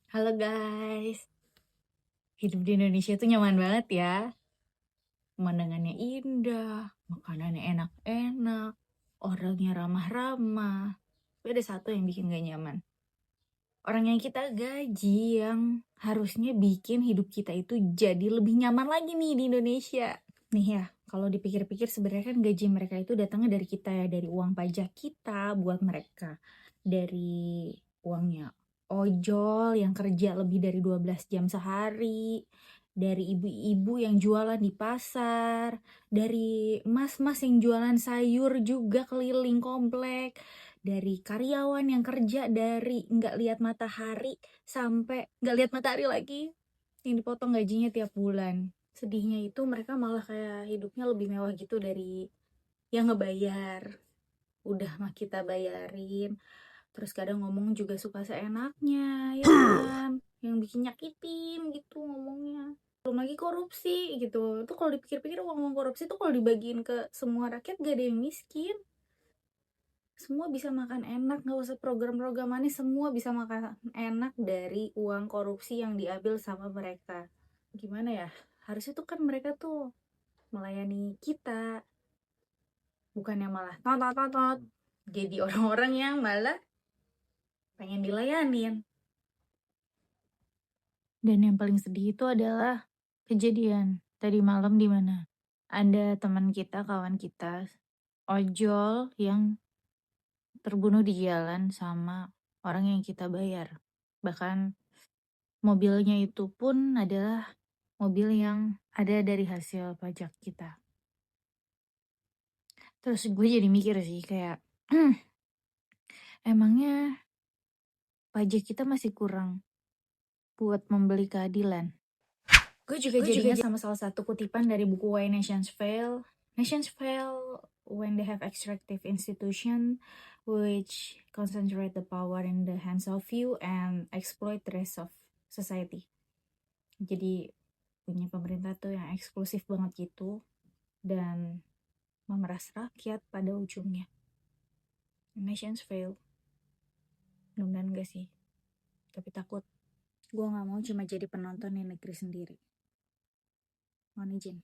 Halo guys, hidup di Indonesia tuh nyaman banget ya. Pemandangannya indah, makanannya enak-enak, orangnya ramah-ramah. Tapi ada satu yang bikin gak nyaman. Orang yang kita gaji yang harusnya bikin hidup kita itu jadi lebih nyaman lagi nih di Indonesia. Nih ya, kalau dipikir-pikir sebenarnya kan gaji mereka itu datangnya dari kita ya, dari uang pajak kita buat mereka. Dari uangnya ojol yang kerja lebih dari 12 jam sehari, dari ibu-ibu yang jualan di pasar, dari mas-mas yang jualan sayur juga keliling komplek, dari karyawan yang kerja dari nggak lihat matahari sampai nggak lihat matahari lagi, yang dipotong gajinya tiap bulan. Sedihnya itu mereka malah kayak hidupnya lebih mewah gitu dari yang ngebayar. Udah mah kita bayarin, terus kadang ngomong juga suka seenaknya, ya kan? Yang bikin nyakitin gitu ngomongnya. Belum lagi korupsi gitu. Itu kalau dipikir-pikir uang korupsi tuh kalau dibagiin ke semua rakyat gak ada yang miskin. Semua bisa makan enak, gak usah program-program manis, semua bisa makan enak dari uang korupsi yang diambil sama mereka. Gimana ya? Harusnya tuh kan mereka tuh melayani kita, bukannya malah tot. Jadi orang-orang yang malah pengen dilayanin. Dan yang paling sedih itu adalah kejadian tadi malam di mana ada teman kita, kawan kita, ojol yang terbunuh di jalan sama orang yang kita bayar. Bahkan mobilnya itu pun adalah mobil yang ada dari hasil pajak kita. Terus gue jadi mikir sih kayak, emangnya pajak kita masih kurang buat membeli keadilan? Gue juga jadi ingat sama salah satu kutipan dari buku Why Nations Fail. Nations fail when they have extractive institution which concentrate the power in the hands of few and exploit the rest of society. Jadi punya pemerintah tuh yang eksklusif banget gitu dan memeras rakyat pada ujungnya. Nations fail. Mudah-mudahan enggak sih. Tapi takut. Gue gak mau cuma jadi penonton di negeri sendiri. Mohon izin.